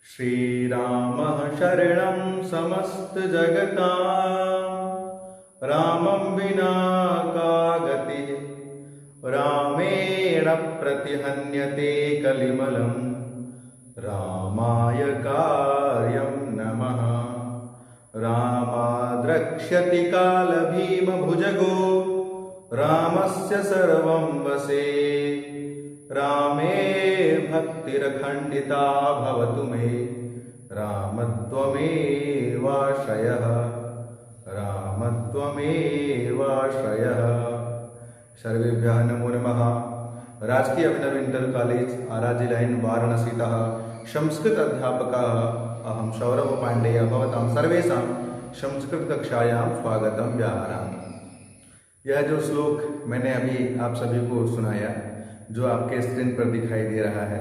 श्रीरामः शरणं समस्तजगतां रामं विना का गतिः रामेण प्रतिहन्यते कलिमलं रामाय कार्यं नमः। रामाद्रक्ष्यति कालभीमभुजगो रामस्य सर्वं वशे रामे भक्तिरखण्डिता भवतु मे रामत्वमेवाश्रयः रामत्वमेवाश्रयः। सर्वेभ्यः नमो नमः। राजकीय अभिनव इंटर कॉलेज आराजी लाइन वाराणसीतः संस्कृत अध्यापकः अहं सौरभ पांडेय भवतां सर्वेषां संस्कृत कक्षायां स्वागतं व्याहरामि। यह जो श्लोक मैंने अभी आप सभी को सुनाया, जो आपके स्क्रीन पर दिखाई दे रहा है,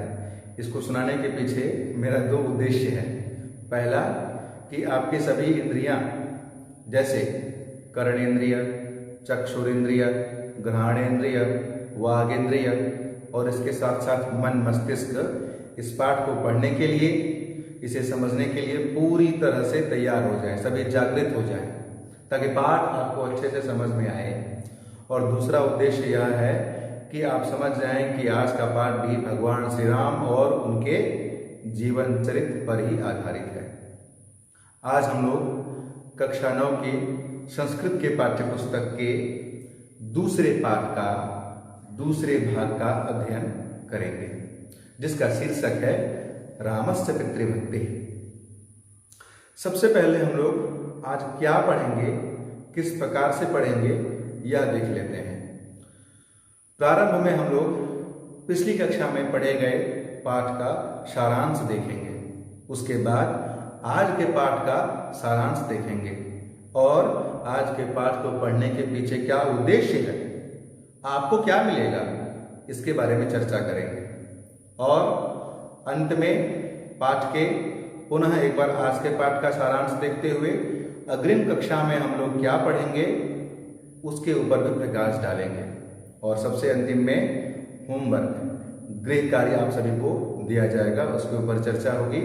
इसको सुनाने के पीछे मेरा दो उद्देश्य है। पहला कि आपकी सभी इंद्रियां जैसे कर्णेंद्रिय, चक्षुरेंद्रिय, घ्राणेंद्रिय, वागेंद्रिय और इसके साथ साथ मन मस्तिष्क इस पाठ को पढ़ने के लिए, इसे समझने के लिए पूरी तरह से तैयार हो जाए, सभी जागृत हो जाए, ताकि पाठ आपको अच्छे से समझ में आए। और दूसरा उद्देश्य यह है कि आप समझ जाएं कि आज का पाठ भी भगवान श्री राम और उनके जीवन चरित्र पर ही आधारित है। आज हम लोग कक्षा 9 की संस्कृत के पाठ्य पुस्तक के दूसरे पाठ का दूसरे भाग का अध्ययन करेंगे, जिसका शीर्षक है रामस्य पितृभक्ति। सबसे पहले हम लोग आज क्या पढ़ेंगे, किस प्रकार से पढ़ेंगे, यह देख लेते हैं। प्रारंभ में हम लोग पिछली कक्षा में पढ़े गए पाठ का सारांश देखेंगे, उसके बाद आज के पाठ का सारांश देखेंगे और आज के पाठ को पढ़ने के पीछे क्या उद्देश्य है, आपको क्या मिलेगा, इसके बारे में चर्चा करेंगे। और अंत में पाठ के पुनः एक बार आज के पाठ का सारांश देखते हुए अग्रिम कक्षा में हम लोग क्या पढ़ेंगे उसके ऊपर भी प्रकाश डालेंगे। और सबसे अंतिम में होमवर्क, गृह कार्य आप सभी को दिया जाएगा, उसके ऊपर चर्चा होगी।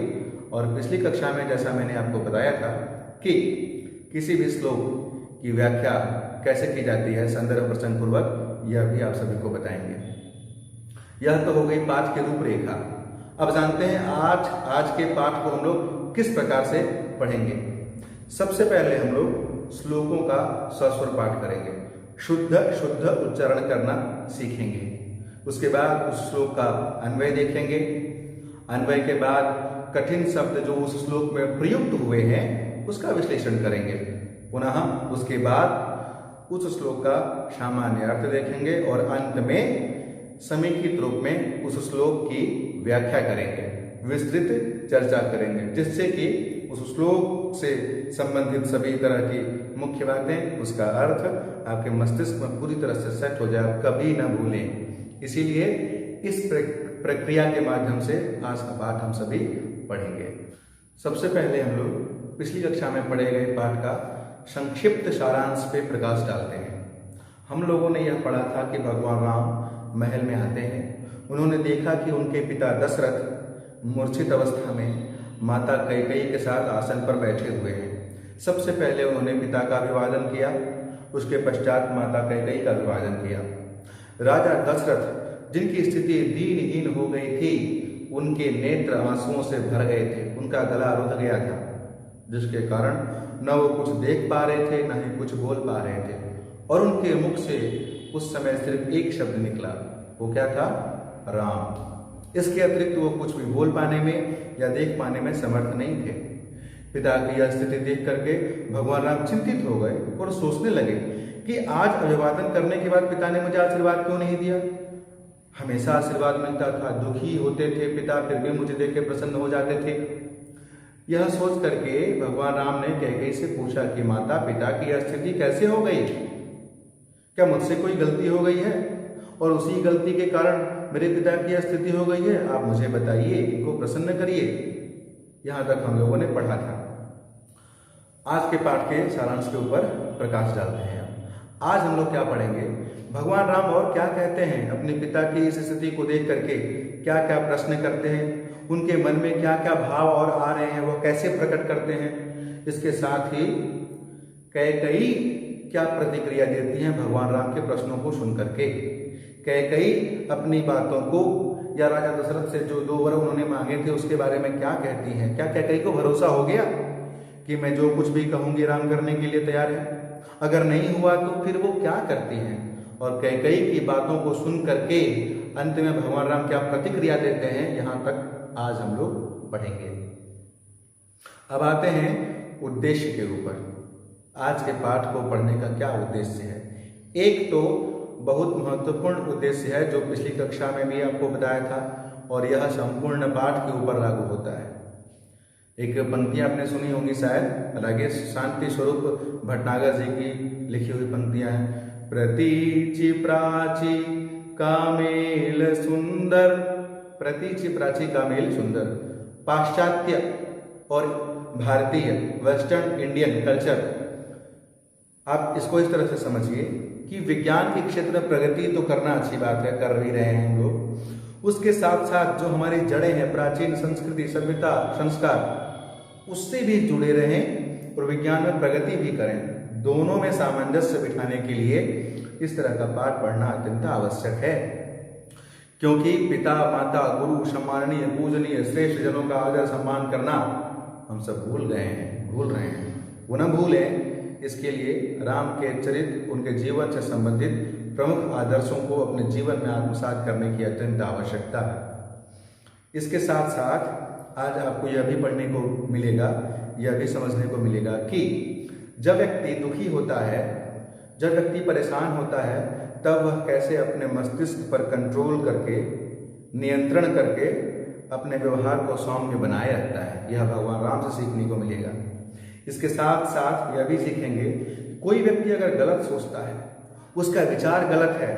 और पिछली कक्षा में जैसा मैंने आपको बताया था कि किसी भी श्लोक की व्याख्या कैसे की जाती है संदर्भ प्रसंग पूर्वक, यह भी आप सभी को बताएंगे। यह तो हो गई पाठ की रूपरेखा। अब जानते हैं आज के पाठ को हम लोग किस प्रकार से पढ़ेंगे। सबसे पहले हम लोग श्लोकों का सस्वर पाठ करेंगे, शुद्ध उच्चारण करना सीखेंगे। उसके बाद उस श्लोक का अन्वय देखेंगे। अन्वय के बाद कठिन शब्द जो उस श्लोक में प्रयुक्त हुए हैं उसका विश्लेषण करेंगे। पुनः उसके बाद उस श्लोक का सामान्य अर्थ देखेंगे और अंत में समेकित रूप में उस श्लोक की व्याख्या करेंगे, विस्तृत चर्चा करेंगे, जिससे कि उस श्लोक से संबंधित सभी तरह की मुख्य बातें, उसका अर्थ आपके मस्तिष्क में पूरी तरह से सेट हो जाए, कभी ना भूलें। इसीलिए इस प्रक्रिया के माध्यम से आज का पाठ हम सभी पढ़ेंगे। सबसे पहले हम लोग पिछली कक्षा में पढ़े गए पाठ का संक्षिप्त सारांश पे प्रकाश डालते हैं। हम लोगों ने यह पढ़ा था कि भगवान राम महल में आते हैं। उन्होंने देखा कि उनके पिता दशरथ मूर्छित अवस्था में माता कैकेयी के साथ आसन पर बैठे हुए हैं। सबसे पहले उन्होंने पिता का अभिवादन किया, उसके पश्चात माता कैकेयी का अभिवादन किया। राजा दशरथ, जिनकी स्थिति दीनहीन हो गई थी, उनके नेत्र आंसुओं से भर गए थे, उनका गला रुंध गया था, जिसके कारण न वो कुछ देख पा रहे थे, न ही कुछ बोल पा रहे थे। और उनके मुख से उस समय सिर्फ एक शब्द निकला, वो क्या था? राम। इसके अतिरिक्त वो कुछ भी बोल पाने में या देख पाने में समर्थ नहीं थे। पिता की यह स्थिति देख करके भगवान राम चिंतित हो गए और सोचने लगे कि आज अभिवादन करने के बाद पिता ने मुझे आशीर्वाद क्यों नहीं दिया। हमेशा आशीर्वाद मिलता था, दुखी होते थे पिता, फिर भी मुझे देख के प्रसन्न हो जाते थे। यह सोच करके भगवान राम ने कैकेयी से पूछा कि माता, पिता की यह स्थिति कैसे हो गई? क्या मुझसे कोई गलती हो गई है और उसी गलती के कारण मेरे पिता की यह स्थिति हो गई है? आप मुझे बताइए, इनको प्रसन्न करिए। यहां तक हम लोगों ने पढ़ा था। आज के पाठ के सारांश के ऊपर प्रकाश डालते हैं। आज हम लोग क्या पढ़ेंगे, भगवान राम और क्या कहते हैं, अपने पिता की इस स्थिति को देख करके क्या क्या प्रश्न करते हैं उनके मन में क्या क्या भाव और आ रहे हैं, वो कैसे प्रकट करते हैं। इसके साथ ही कैकेयी क्या प्रतिक्रिया देती हैं भगवान राम के प्रश्नों को सुन करके। कैकेयी अपनी बातों को या राजा दशरथ से जो 2 वर उन्होंने मांगे थे उसके बारे में क्या कहती हैं। क्या कैकेयी को भरोसा हो गया कि मैं जो कुछ भी कहूंगी राम करने के लिए तैयार है? अगर नहीं हुआ तो फिर वो क्या करती हैं? और कैकेयी की बातों को सुन करके अंत में भगवान राम क्या प्रतिक्रिया देते हैं, यहां तक आज हम लोग पढ़ेंगे। अब आते हैं उद्देश्य के ऊपर। आज के पाठ को पढ़ने का क्या उद्देश्य है? एक तो बहुत महत्वपूर्ण उद्देश्य है जो पिछली कक्षा में भी आपको बताया था, और यह संपूर्ण पाठ के ऊपर लागू होता है। एक पंक्तियां आपने सुनी होंगी शायद, रागेश शांति स्वरूप भटनागर जी की लिखी हुई पंक्तियां हैं। प्रतीचि प्राची कामेल सुंदर, प्रतीचि प्राची कामेल सुंदर। पाश्चात्य और भारतीय वेस्टर्न इंडियन कल्चर, आप इसको इस तरह से समझिए कि विज्ञान के क्षेत्र में प्रगति तो करना अच्छी बात है, कर भी रहे हैं हम लोग। उसके साथ साथ जो हमारी जड़ें हैं, प्राचीन संस्कृति, सभ्यता, संस्कार, उससे भी जुड़े रहें और विज्ञान में प्रगति भी करें। दोनों में सामंजस्य बिठाने के लिए इस तरह का पाठ पढ़ना अत्यंत आवश्यक है, क्योंकि पिता, माता, गुरु, सम्माननीय, पूजनीय, श्रेष्ठ जनों का आदर सम्मान करना हम सब भूल रहे हैं। वो न भूलें, इसके लिए राम के चरित्र, उनके जीवन से संबंधित प्रमुख आदर्शों को अपने जीवन में आत्मसात करने की अत्यंत आवश्यकता है। इसके साथ साथ आज आपको यह भी पढ़ने को मिलेगा, यह भी समझने को मिलेगा कि जब व्यक्ति दुखी होता है, जब व्यक्ति परेशान होता है, तब वह कैसे अपने मस्तिष्क पर कंट्रोल करके, नियंत्रण करके अपने व्यवहार को सौम्य बनाए रखता है। यह भगवान राम से सीखने को मिलेगा। इसके साथ साथ यह भी सीखेंगे, कोई व्यक्ति अगर गलत सोचता है, उसका विचार गलत है,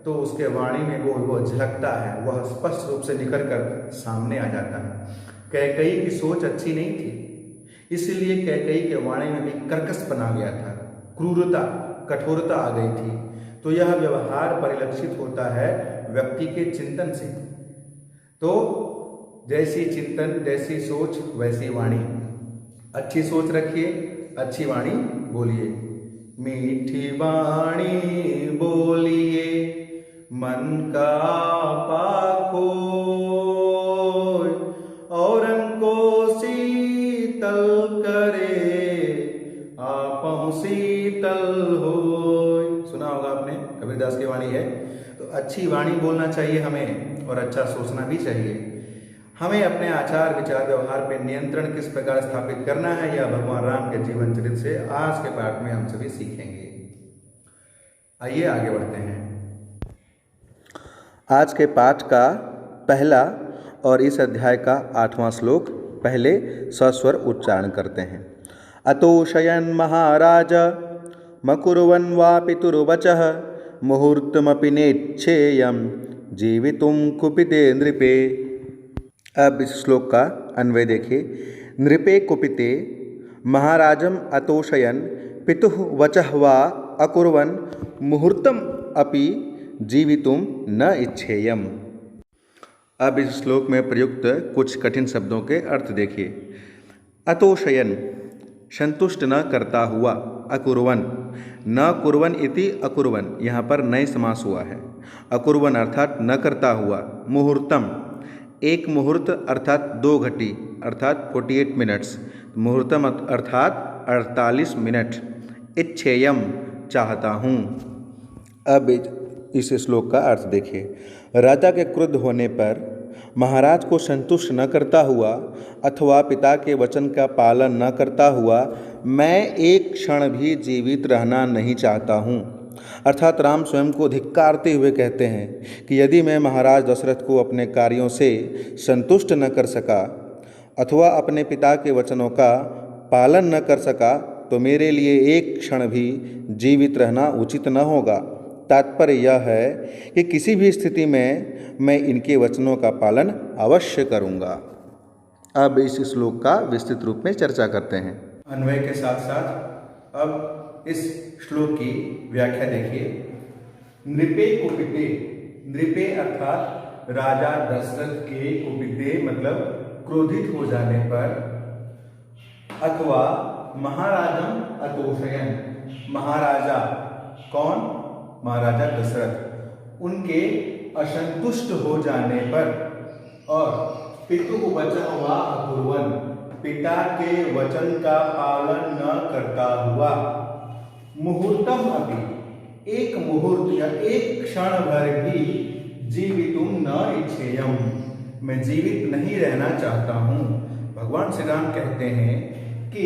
तो उसके वाणी में वो झलकता है, वह स्पष्ट रूप से निखर कर सामने आ जाता है। कैकेयी की सोच अच्छी नहीं थी, इसलिए कैकेयी के वाणी में भी कर्कशपन आ गया था, क्रूरता, कठोरता आ गई थी। तो यह व्यवहार परिलक्षित होता है व्यक्ति के चिंतन से। तो जैसी चिंतन, जैसी सोच, वैसी वाणी। अच्छी सोच रखिए, अच्छी वाणी बोलिए। मीठी वाणी बोलिए, मन का पाखो औरन को शीतल करे, आपहु शीतल होय। सुना होगा आपने, कबीरदास की वाणी है। तो अच्छी वाणी बोलना चाहिए हमें, और अच्छा सोचना भी चाहिए। हमें अपने आचार, विचार, व्यवहार पर नियंत्रण किस प्रकार स्थापित करना है, यह भगवान राम के जीवन चरित्र से आज के पाठ में हम सभी सीखेंगे। आइए आगे बढ़ते हैं। आज के पाठ का पहला और इस अध्याय का 8वां श्लोक पहले सस्वर उच्चारण करते हैं। अतोषयन् महाराज मकुर्वन् वा पितुर्वचः मुहूर्तमपि नेच्छेयं जीवितुं कुपिते नृपे। अब इस श्लोक का अन्वय देखिए। नृपे कुपिते महाराजम अतोषयन् पितुः वचः वा अकुर्वन् मुहूर्तम अपि जीवितुं न इच्छेयम्। अब इस श्लोक में प्रयुक्त कुछ कठिन शब्दों के अर्थ देखिए। अतोषयन् संतुष्ट न करता हुआ, अकुर्वन् न कुर्वन् इति अकुर्वन्, यहाँ पर नए समास हुआ है। अकुर्वन् अर्थात न करता हुआ, मुहूर्तम एक मुहूर्त अर्थात 2 घटी अर्थात 48 मिनट्स, मुहूर्तम अर्थात 48 मिनट, इच्छेयम चाहता हूँ। अब इस श्लोक का अर्थ देखिए। राजा के क्रुद्ध होने पर महाराज को संतुष्ट न करता हुआ अथवा पिता के वचन का पालन न करता हुआ मैं एक क्षण भी जीवित रहना नहीं चाहता हूँ। अर्थात राम स्वयं को धिक्कारते हुए कहते हैं कि यदि मैं महाराज दशरथ को अपने कार्यों से संतुष्ट न कर सका अथवा अपने पिता के वचनों का पालन न कर सका तो मेरे लिए एक क्षण भी जीवित रहना उचित न होगा। तात्पर्य यह है कि किसी भी स्थिति में मैं इनके वचनों का पालन अवश्य करूँगा। अब इस श्लोक का विस्तृत रूप में चर्चा करते हैं। अन्वय के साथ साथ अब इस श्लोक की व्याख्या देखिए। नृपे कुपिते, नृपे अर्थात राजा दशरथ के कुपिते मतलब क्रोधित हो जाने पर, अथवा महाराजम अतोषयन, महाराजा कौन, महाराजा दशरथ, उनके असंतुष्ट हो जाने पर, और पितुः वचन वा अकुर्वन्, पिता के वचन का पालन न करता हुआ, मुहूर्तम अपि, एक मुहूर्त या एक क्षण भर भी जीवितुम न इच्छेयम, मैं जीवित नहीं रहना चाहता हूँ। भगवान श्री राम कहते हैं कि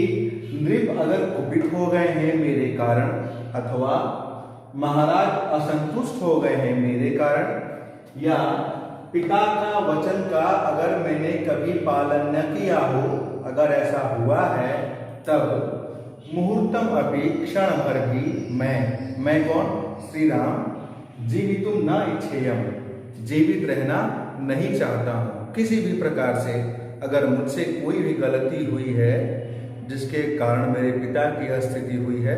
नृप अगर कुपित हो गए हैं मेरे कारण, अथवा महाराज असंतुष्ट हो गए हैं मेरे कारण, या पिता का वचन का अगर मैंने कभी पालन न किया हो, अगर ऐसा हुआ है, तब मुहूर्तम अपि, क्षण भर भी मैं कौन, श्री राम, जीवितुम न इच्छेयम, जीवित रहना नहीं चाहता हूँ। किसी भी प्रकार से अगर मुझसे कोई भी गलती हुई है जिसके कारण मेरे पिता की स्थिति हुई है,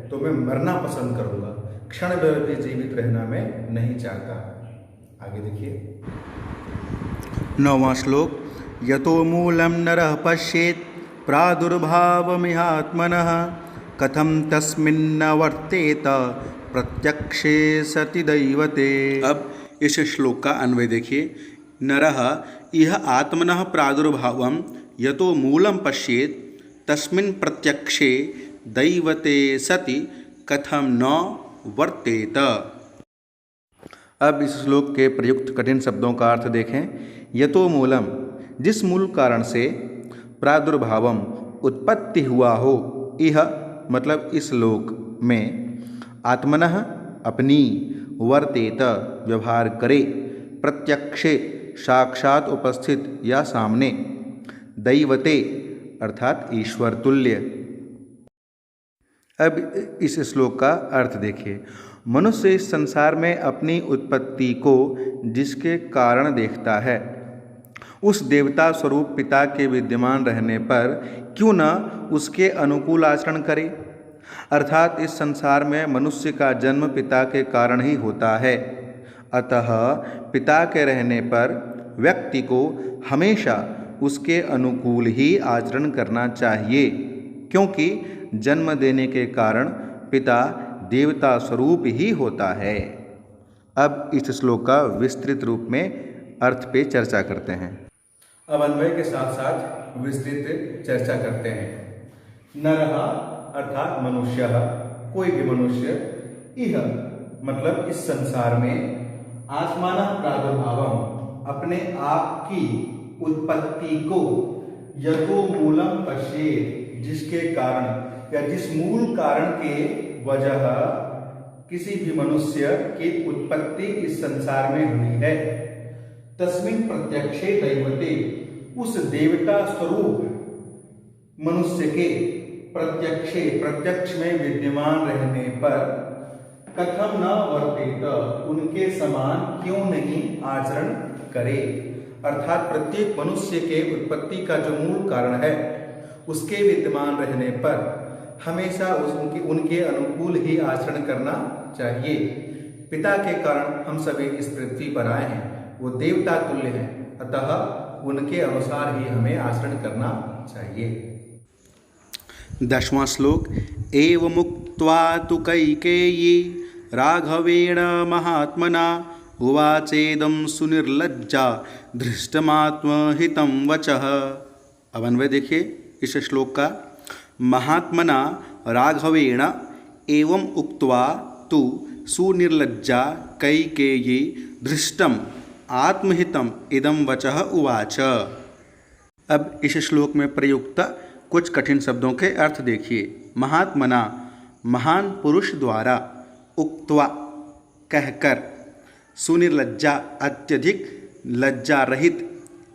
तो मैं मरना पसंद करूँगा, क्षण भर भी जीवित रहना मैं नहीं चाहता। आगे देखिए 9वां श्लोक। यतो मूलं नरः पश्येत् प्रादुर्भावमिहात्मनः कथं तस्मिन्न वर्तेत प्रत्यक्षे सति दैवते। अब इस श्लोक का अन्वय देखिए। नरः इह आत्मनः प्रादुर्भावं यतो मूलं पश्येत् तस्मिन् प्रत्यक्षे दैवते सति कथं न वर्तेत। अब इस श्लोक के प्रयुक्त कठिन शब्दों का अर्थ देखें। यतो मूलम, जिस मूल कारण से, प्रादुर्भावम, उत्पत्ति हुआ हो, यह मतलब इस लोक में, आत्मनः अपनी, वर्तेत व्यवहार करे, प्रत्यक्षे साक्षात उपस्थित या सामने, दैवते अर्थात ईश्वर तुल्य। अब इस श्लोक का अर्थ देखिए। मनुष्य इस संसार में अपनी उत्पत्ति को जिसके कारण देखता है, उस देवता स्वरूप पिता के विद्यमान रहने पर क्यों न उसके अनुकूल आचरण करे। अर्थात इस संसार में मनुष्य का जन्म पिता के कारण ही होता है। अतः पिता के रहने पर व्यक्ति को हमेशा उसके अनुकूल ही आचरण करना चाहिए, क्योंकि जन्म देने के कारण पिता देवता स्वरूप ही होता है। अब इस श्लोक का विस्तृत रूप में अर्थ पे चर्चा करते हैं। अब अन्वय के साथ साथ विस्तृत चर्चा करते हैं। नरः अर्थात मनुष्य, कोई भी मनुष्य, इह मतलब इस संसार में, आत्मानः प्रादुर्भावम, अपने आप की उत्पत्ति को, यतो मूलम पश्येत्, जिसके कारण या जिस मूल कारण के वजह किसी भी मनुष्य की उत्पत्ति इस संसार में हुई है, तस्मिन् प्रत्यक्षे दैवते, उस देवता स्वरूप मनुष्य के प्रत्यक्ष में विद्यमान रहने पर, कथम न वर्तेत, उनके समान क्यों नहीं आचरण करे। अर्थात प्रत्येक मनुष्य के उत्पत्ति का जो मूल कारण है, उसके विद्यमान रहने पर हमेशा उनके अनुकूल ही आचरण करना चाहिए। पिता के कारण हम सभी इस पृथ्वी पर आए हैं, वो देवता तुल्य हैं, अतः उनके अनुसार ही हमें आचरण करना चाहिए। 10वां श्लोक। एवमुक्त्वा तु कैकेयी राघवेण महात्मना उवाचेदं सुनिर्लज्जा धृष्टमात्महितं वचः। अब अन्वय देखिए इस श्लोक का। महात्मना राघवेण एवं उक्त्वा तु सुनिर्लज्जा कैकेयी धृष्टम आत्महितम इदं वचः उवाच। अब इस श्लोक में प्रयुक्त कुछ कठिन शब्दों के अर्थ देखिए। महात्मना, महान पुरुष द्वारा, उक्त्वा कहकर, सुनिर्लज्जा अत्यधिक लज्जा रहित,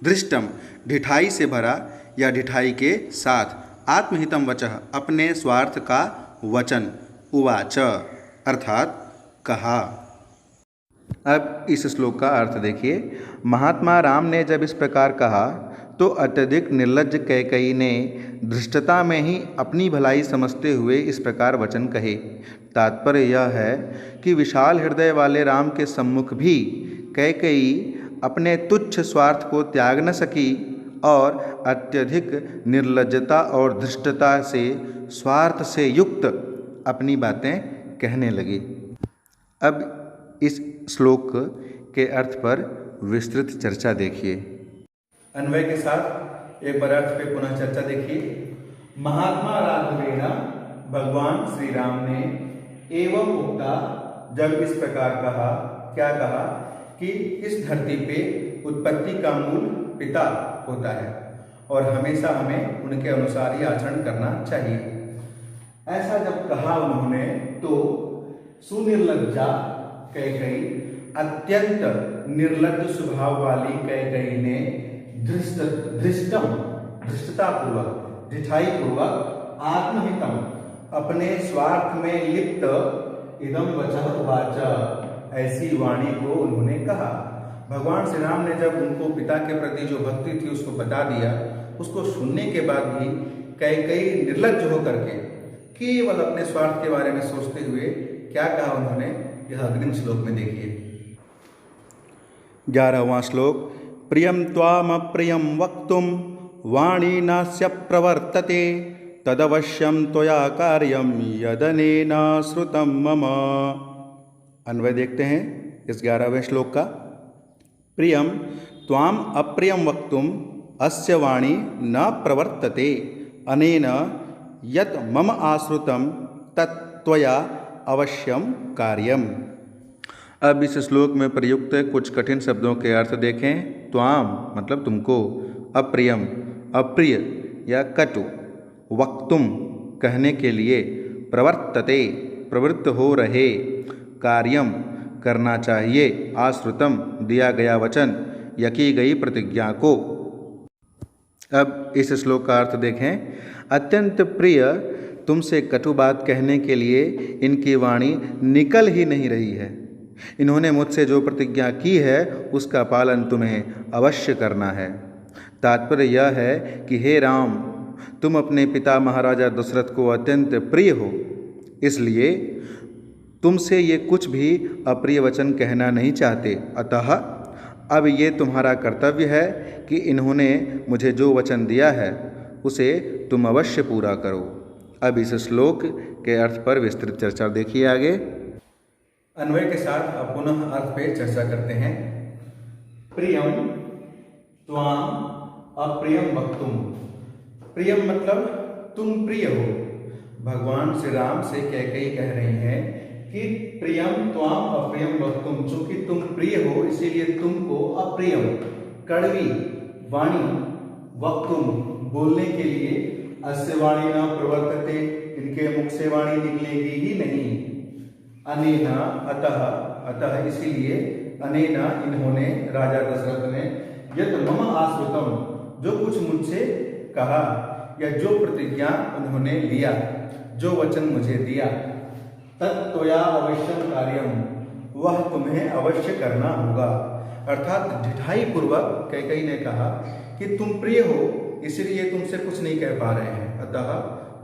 धृष्टम ढिठाई से भरा या ढिठाई के साथ, आत्महितम वचः अपने स्वार्थ का वचन, उवाच अर्थात कहा। अब इस श्लोक का अर्थ देखिए। महात्मा राम ने जब इस प्रकार कहा तो अत्यधिक निर्लज्ज कैकेयी ने धृष्टता में ही अपनी भलाई समझते हुए इस प्रकार वचन कहे। तात्पर्य यह है कि विशाल हृदय वाले राम के सम्मुख भी कैकेयी अपने तुच्छ स्वार्थ को त्याग न सकी और अत्यधिक निर्लज्जता और धृष्टता से स्वार्थ से युक्त अपनी बातें कहने लगी। अब इस श्लोक के अर्थ पर विस्तृत चर्चा देखिए। अन्वय के साथ एक बार अर्थ पे पुनः चर्चा देखिए। महात्मा राघवेण भगवान श्री राम ने एवं उक्ता, जब इस प्रकार कहा, क्या कहा कि इस धरती पे उत्पत्ति का मूल पिता होता है और हमेशा हमें उनके अनुसार ही आचरण करना चाहिए। ऐसा जब कहा उन्होंने तो सुनिर्लज्जा कैकेयी, अत्यंत निर्लज्ज स्वभाव वाली कैकेयी ने धृष्टतापूर्वक, ढिठाईपूर्वक, आत्महितम, अपने स्वार्थ में लिप्त, इदम वचः उवाच, ऐसी वाणी को उन्होंने कहा। भगवान श्री राम ने जब उनको पिता के प्रति जो भक्ति थी उसको बता दिया, उसको सुनने के बाद भी कैकेयी निर्लज्ज होकर के केवल अपने स्वार्थ के बारे में सोचते हुए क्या कहा उन्होंने, यह अग्रिम श्लोक में देखिए। 11वां श्लोक। प्रियं त्वामप्रियं वक्तुं वाणी नास्य प्रवर्तते, तदवश्यं त्वया कार्यं यदनेन श्रुतं मम। अन्वय देखते हैं इस 11वें श्लोक का। प्रियं त्वाम अप्रियं वक्तुं अस्य वाणी न प्रवर्तते, अनेन यत् मम आश्रुतं तत् त्वया अवश्यम कार्यम। अब इस श्लोक में प्रयुक्त कुछ कठिन शब्दों के अर्थ देखें। त्वाम मतलब तुमको, अप्रियम अप्रिय या कटु, वक्तुम कहने के लिए, प्रवर्तते प्रवृत्त हो रहे, कार्यम करना चाहिए, आश्रुतम दिया गया वचन, या की गई प्रतिज्ञा को। अब इस श्लोक का अर्थ देखें। अत्यंत प्रिय तुमसे कटु बात कहने के लिए इनकी वाणी निकल ही नहीं रही है। इन्होंने मुझसे जो प्रतिज्ञा की है उसका पालन तुम्हें अवश्य करना है। तात्पर्य यह है कि हे राम, तुम अपने पिता महाराजा दशरथ को अत्यंत प्रिय हो, इसलिए तुमसे ये कुछ भी अप्रिय वचन कहना नहीं चाहते। अतः अब ये तुम्हारा कर्तव्य है कि इन्होंने मुझे जो वचन दिया है उसे तुम अवश्य पूरा करो। अब इस श्लोक के अर्थ पर विस्तृत चर्चा देखिए आगे। अन्वय के साथ अब पुनः अर्थ पे चर्चा करते हैं। प्रियम त्वाम अप्रियम वक्तुम। प्रियम मतलब तुम प्रिय हो। भगवान श्री राम से कैकेयी कह रही हैं कि प्रियम त्वाम अप्रियम वक्तुम, चूंकि तुम प्रिय हो इसीलिए तुमको अप्रियम, कड़वी वाणी, वक्तुम बोलने के लिए, अस्य वाणी न प्रवर्तते, इनके मुख से वाणी निकलेगी ही नहीं। अनेना अतः इसीलिए, अनेना इन्होंने, राजा दशरथ ने, यत् मम आश्रुतम जो कुछ मुझसे कहा या जो प्रतिज्ञा उन्होंने लिया, जो वचन मुझे दिया, तत्त्वया अवश्यम कार्यम वह तुम्हें अवश्य करना होगा। अर्थात ढिठाई पूर्वक कैकेयी ने कहा कि तुम प्रिय हो इसलिए तुमसे कुछ नहीं कह पा रहे हैं, अतः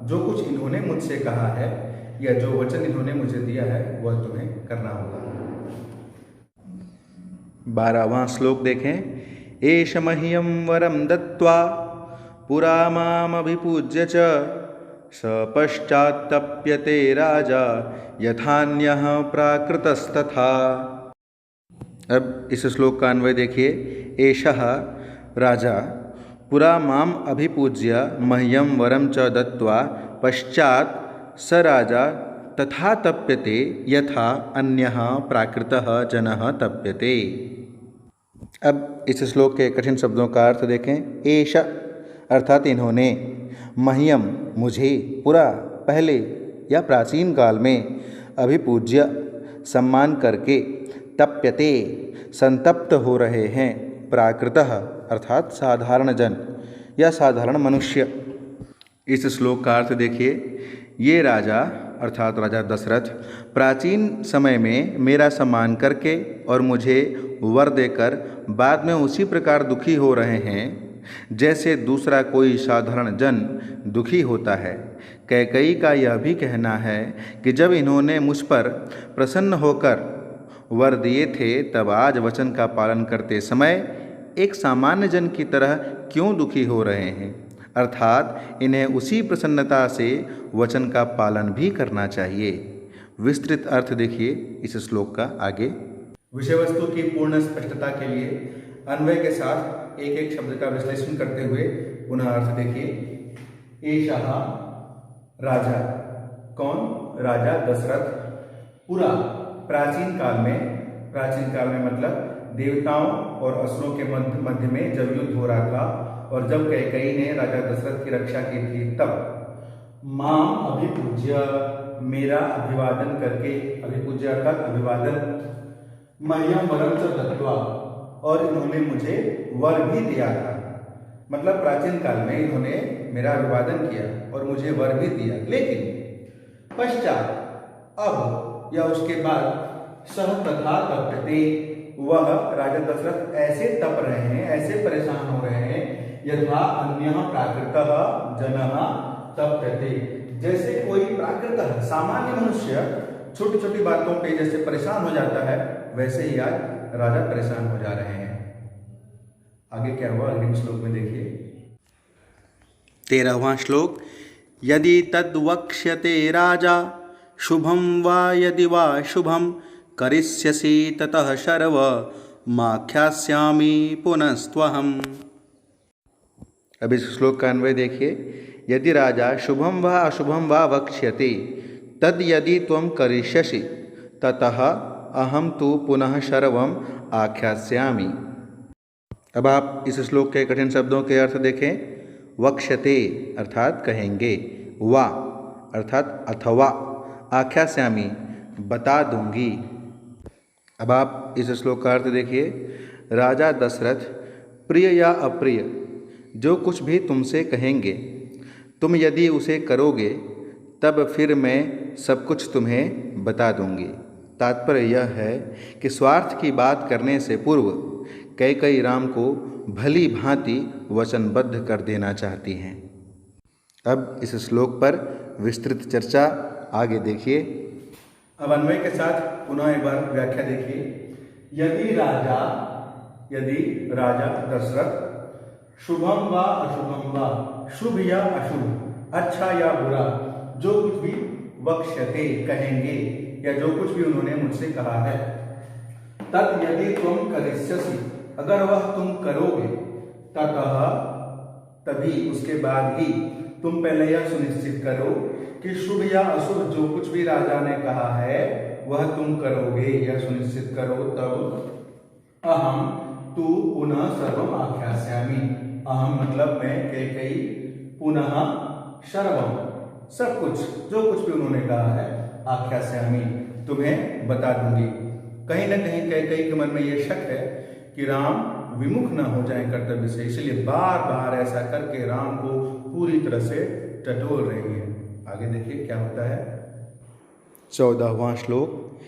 जो कुछ इन्होंने मुझसे कहा है या जो वचन इन्होंने मुझे दिया है वह तुम्हें करना होगा। 12वां श्लोक देखें। एष मह्यं वरं दत्त्वा पुरा मामभिपूज्य च स पश्चात्तप्यते राजा यथान्यः प्राकृतस्तथा। अब इस श्लोक का अन्वय देखिए। एषः राजा पुरा माम अभिपूज्य मह्यं वरं च दत्त्वा पश्चात् स राजा तथा तप्यते यथा अन्यः प्राकृतः जनः तप्यते। अब इस श्लोक के कठिन शब्दों का अर्थ देखें। एष अर्थात इन्होंने, मह्यम मुझे, पुरा पहले या प्राचीन काल में, अभिपूज्य सम्मान करके, तप्यते संतप्त हो रहे हैं, प्राकृतः अर्थात साधारण जन या साधारण मनुष्य। इस श्लोक का अर्थ देखिए। ये राजा अर्थात राजा दशरथ प्राचीन समय में मेरा सम्मान करके और मुझे वर देकर बाद में उसी प्रकार दुखी हो रहे हैं जैसे दूसरा कोई साधारण जन दुखी होता है। कैकेयी का यह भी कहना है कि जब इन्होंने मुझ पर प्रसन्न होकर वर दिए थे तब आज वचन का पालन करते समय एक सामान्य जन की तरह क्यों दुखी हो रहे हैं, अर्थात इन्हें उसी प्रसन्नता से वचन का पालन भी करना चाहिए। विस्तृत अर्थ देखिए इस श्लोक का आगे। विषय वस्तु की पूर्ण स्पष्टता के लिए अन्वय के साथ एक एक शब्द का विश्लेषण करते हुए पुनः अर्थ देखिए। एषः राजा, कौन? राजा दशरथ। पुरा, प्राचीन काल में मतलब देवताओं और असुरों के मध्य में जब युद्ध हो रहा था और जब कैकेयी ने राजा दशरथ की रक्षा की थी, तब माम अभिपूज्य, मेरा अभिवादन करके, अभिपूज्य अर्थात अभिवादन, मह्यम वरम च दत्त्वा, और इन्होंने मुझे वर भी दिया था। मतलब प्राचीन काल में इन्होंने मेरा अभिवादन किया और मुझे वर भी दिया। लेकिन पश्चात, अब या उसके बाद, सह तथा तप्यते, वह राजा दशरथ ऐसे तप रहे हैं, ऐसे परेशान हो रहे हैं, यथा अन्यः प्राकृतः जनः तप्यते, जैसे कोई प्राकृत सामान्य मनुष्य छोटी छोटी बातों पे जैसे परेशान हो जाता है, वैसे ही आज राजा परेशान हो जा रहे हैं। आगे क्या हुआ अगले श्लोक में देखिए। 13वां श्लोक। यदि तद्वक्ष्यते राजा शुभम वा यदि वा शुभम करिष्यसि ततः शर्व माख्यास्यामि पुनस्त्वहम्। अब इस श्लोक का अन्वय देखिए। यदि राजा शुभम वा अशुभम वा वक्ष्यते तद यदि त्वं करिष्यसि ततः अहम तु पुनः शर्वम आख्यास्यामि। अब आप इस श्लोक के कठिन शब्दों के अर्थ देखें। वक्ष्यते अर्थात कहेंगे, वा अर्थात अथवा, आख्यास्यामि बता दूंगी। अब आप इस श्लोक का अर्थ देखिए। राजा दशरथ प्रिय या अप्रिय जो कुछ भी तुमसे कहेंगे, तुम यदि उसे करोगे तब फिर मैं सब कुछ तुम्हें बता दूंगी। तात्पर्य यह है कि स्वार्थ की बात करने से पूर्व कैकेयी राम को भली भांति वचनबद्ध कर देना चाहती हैं। अब इस श्लोक पर विस्तृत चर्चा आगे देखिए। अब अन्वय के साथ पुनः एक बार व्याख्या देखिए। यदि राजा दशरथ शुभम व अशुभम व, शुभ या अशुभ, अच्छा या बुरा, जो कुछ भी वक्ष्यते कहेंगे या जो कुछ भी उन्होंने मुझसे कहा है, तत् यदि तुम करिष्यसि, अगर वह तुम करोगे, ततः तभी, उसके बाद ही, तुम पहले यह सुनिश्चित करो कि शुभ या अशुभ जो कुछ भी राजा ने कहा है वह तुम करोगे या सुनिश्चित करो, तब अहम तु पुनः सर्वम आख्यास्यामि। अहम मतलब मैं, कैकेयी, पुनः सर्वम सब कुछ जो कुछ भी उन्होंने कहा है, आख्यास्यामि तुम्हें बता दूंगी। कहीं न कहीं कैकेयी के मन में यह शक है कि राम विमुख न हो जाए कर्तव्य से, इसलिए बार बार ऐसा करके राम को पूरी तरह से टटोल रही है। आगे देखिए क्या होता है। 14वां श्लोक।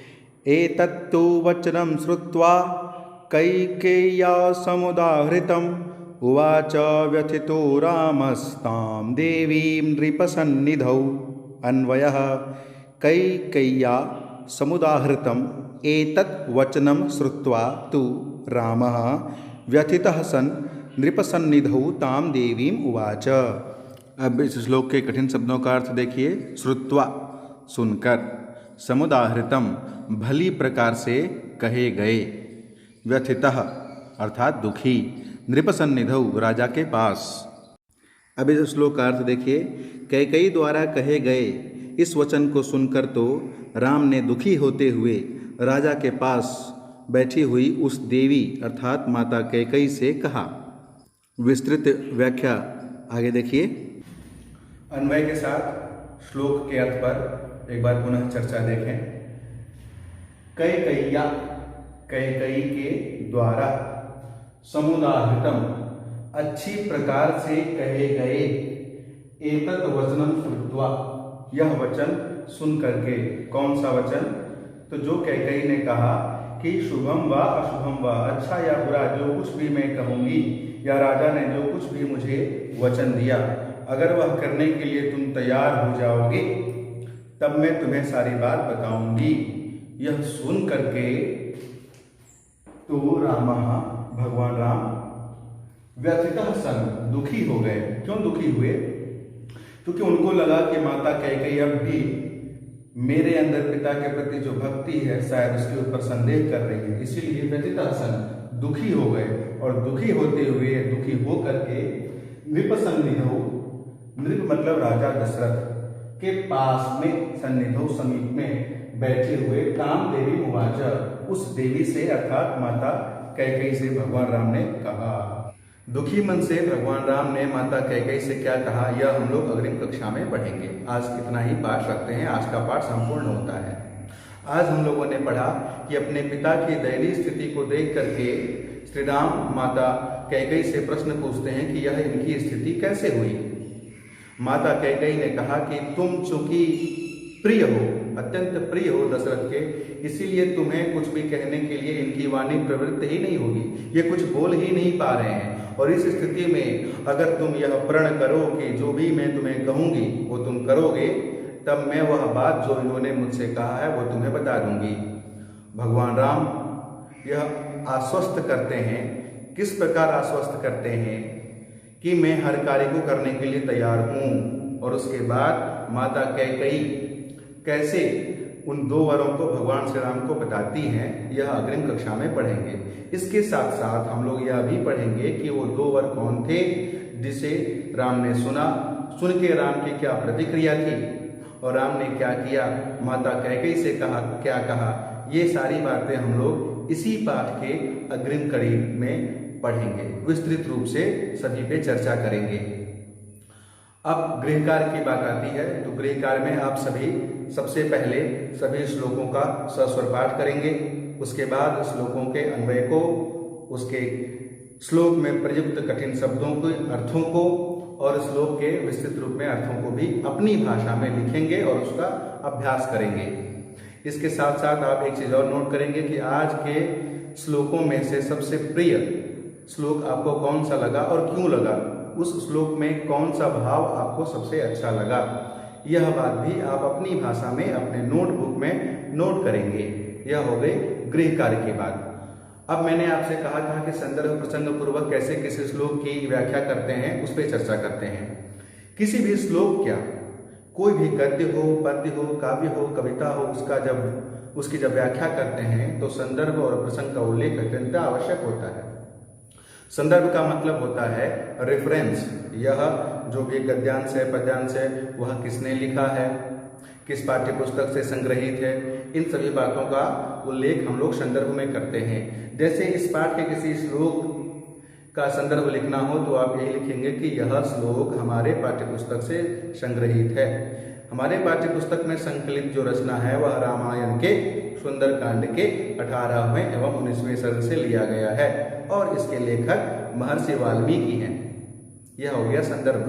एतत्तु वचनं श्रुत्वा कैकेय्या समुदाहृतम् उवाच व्यथितो रामस्तां देवीं नृपसन्निधौ। अन्वयः। कैकेय्या समुदाहृतम् एतत् वचनं श्रुत्वा तु रामः व्यथितः सन् नृपसन्निधौ तां देवीम् उवाच। अब इस श्लोक के कठिन शब्दों का अर्थ देखिए। श्रुत्वा सुनकर, समुदाहृतम भली प्रकार से कहे गए, व्यथितः अर्थात दुखी, नृपसन्निधौ राजा के पास। अब इस श्लोक का अर्थ देखिए। कैकेयी द्वारा कहे गए इस वचन को सुनकर तो राम ने दुखी होते हुए राजा के पास बैठी हुई उस देवी अर्थात माता कैकेयी से कहा। विस्तृत व्याख्या आगे देखिए। अन्वय के साथ श्लोक के अर्थ पर एक बार पुनः चर्चा देखें। कैकेय्या, कैकेयी के द्वारा, समुदाहृतम अच्छी प्रकार से कहे गए, एतत् वचनं श्रुत्वा यह वचन सुन करके। कौन सा वचन? तो जो कैकेयी ने कहा कि शुभम व अशुभम व, अच्छा या बुरा जो कुछ भी मैं कहूँगी, या राजा ने जो कुछ भी मुझे वचन दिया, अगर वह करने के लिए तुम तैयार हो जाओगे तब मैं तुम्हें सारी बात बताऊंगी। यह सुन करके तो रामः, भगवान राम, व्यथितः सन, दुखी हो गए। क्यों दुखी हुए? क्योंकि उनको लगा कि माता कैकेयी अब भी मेरे अंदर पिता के प्रति जो भक्ति है शायद उसके ऊपर संदेह कर रही है, इसीलिए व्यथितः सन, दुखी हो गए। और दुखी होते हुए, दुखी हो करके नृपसन्निधौ, नृप मतलब राजा दशरथ के पास में, सन्निधौ समीप में बैठे हुए कामदेवी उवाच, उस देवी से अर्थात माता कैकेयी से भगवान राम ने कहा। दुखी मन से भगवान राम ने माता कैकेयी से क्या कहा, यह हम लोग अग्रिम कक्षा में पढ़ेंगे। आज इतना ही पाठ रखते हैं, आज का पाठ संपूर्ण होता है। आज हम लोगों ने पढ़ा कि अपने पिता की दयनीय स्थिति को देख करके श्री राम माता कैकेयी से प्रश्न पूछते हैं कि यह इनकी स्थिति कैसे हुई। माता कैकेयी ने कहा कि तुम चूंकि प्रिय हो, अत्यंत प्रिय हो दशरथ के, इसीलिए तुम्हें कुछ भी कहने के लिए इनकी वाणी प्रवृत्त ही नहीं होगी, ये कुछ बोल ही नहीं पा रहे हैं। और इस स्थिति में अगर तुम यह प्रण करो कि जो भी मैं तुम्हें कहूंगी वो तुम करोगे, तब मैं वह बात जो इन्होंने मुझसे कहा है वो तुम्हें बता दूंगी। भगवान राम यह आश्वस्त करते हैं। किस प्रकार आश्वस्त करते हैं? कि मैं हर कार्य को करने के लिए तैयार हूं। और उसके बाद माता कैकेयी कैसे उन दो वरों को भगवान श्री राम को बताती हैं, यह अग्रिम कक्षा में पढ़ेंगे। इसके साथ साथ हम लोग यह भी पढ़ेंगे कि वो दो वर कौन थे जिसे राम ने सुना, सुन के राम की क्या प्रतिक्रिया थी और राम ने क्या किया, माता कैकेयी से कहा क्या कहा। ये सारी बातें हम लोग इसी पाठ के अग्रिम कड़ी में पढ़ेंगे, विस्तृत रूप से सभी पे चर्चा करेंगे। अब गृह कार्य की बात आती है, तो गृह कार्य में आप सभी सबसे पहले सभी श्लोकों का सस्वर पाठ करेंगे। उसके बाद श्लोकों के अन्वय को, उसके श्लोक में प्रयुक्त कठिन शब्दों के अर्थों को और श्लोक के विस्तृत रूप में अर्थों को भी अपनी भाषा में लिखेंगे और उसका अभ्यास करेंगे। इसके साथ साथ आप एक चीज और नोट करेंगे कि आज के श्लोकों में से सबसे प्रिय श्लोक आपको कौन सा लगा और क्यों लगा, उस श्लोक में कौन सा भाव आपको सबसे अच्छा लगा, यह बात भी आप अपनी भाषा में अपने नोटबुक में नोट करेंगे। यह हो गई गृह कार्य की बात। अब मैंने आपसे कहा था कि संदर्भ प्रसंग पूर्वक कैसे किसी श्लोक की व्याख्या करते हैं, उस पर चर्चा करते हैं। किसी भी श्लोक क्या, कोई भी गद्य हो, पद्य हो, काव्य हो, कविता हो, उसकी जब व्याख्या करते हैं तो संदर्भ और प्रसंग का उल्लेख अत्यंत आवश्यक होता है। संदर्भ का मतलब होता है रेफरेंस, यह जो भी गद्यांश है, पद्यांश है, वह किसने लिखा है, किस पाठ्य पुस्तक से संग्रहित है, इन सभी बातों का उल्लेख हम लोग संदर्भ में करते हैं। जैसे इस पाठ के किसी श्लोक का संदर्भ लिखना हो तो आप यही लिखेंगे कि यह श्लोक हमारे पाठ्यपुस्तक से संग्रहित है। हमारे पाठ्यपुस्तक में संकलित जो रचना है वह रामायण के सुंदरकांड के 18वें एवं 19वें सर्ग से लिया गया है और इसके लेखक महर्षि वाल्मीकि हैं। यह हो गया संदर्भ।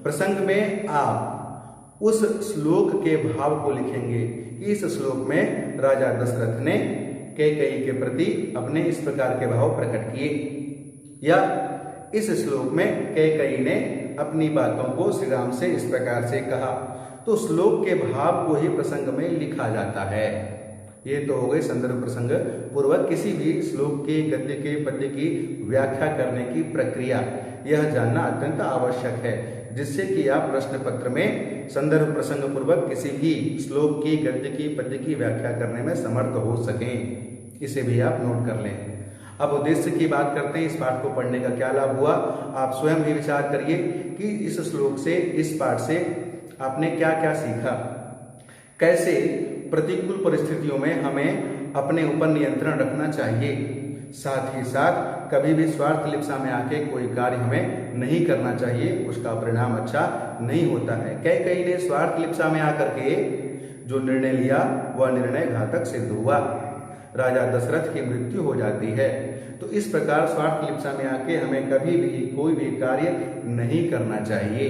प्रसंग में आप उस श्लोक के भाव को लिखेंगे कि इस श्लोक में राजा दशरथ ने कैकेयी के प्रति अपने इस प्रकार के भाव प्रकट किए, या इस श्लोक में कैकेयी ने अपनी बातों को श्री राम से इस प्रकार से कहा। तो श्लोक के भाव को ही प्रसंग में लिखा जाता है। ये तो हो गई संदर्भ प्रसंग पूर्वक किसी भी श्लोक के, गद्य के, पद्य की व्याख्या करने की प्रक्रिया, यह जानना अत्यंत आवश्यक है, जिससे कि आप प्रश्न पत्र में संदर्भ प्रसंग पूर्वक किसी भी श्लोक की, गद्य की, पद्य की व्याख्या करने में समर्थ हो सकें। इसे भी आप नोट कर लें। अब उद्देश्य की बात करते हैं, इस पाठ को पढ़ने का क्या लाभ हुआ, आप स्वयं भी विचार करिए कि इस श्लोक से, इस पाठ से आपने क्या क्या सीखा, कैसे प्रतिकूल परिस्थितियों में हमें अपने ऊपर नियंत्रण रखना चाहिए, साथ ही साथ कभी भी स्वार्थ लिप्सा में आके कोई कार्य हमें नहीं करना चाहिए, उसका परिणाम अच्छा नहीं होता है। कैकेयी ने स्वार्थ लिप्सा में आकर के जो निर्णय लिया वह निर्णय घातक सिद्ध हुआ, राजा दशरथ की मृत्यु हो जाती है। तो इस प्रकार स्वार्थ लिप्सा में आके हमें कभी भी कोई भी कार्य नहीं करना चाहिए।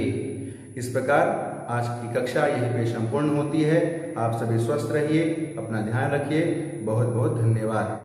इस प्रकार आज की कक्षा यहीं पे संपूर्ण होती है। आप सभी स्वस्थ रहिए, अपना ध्यान रखिए। बहुत बहुत धन्यवाद।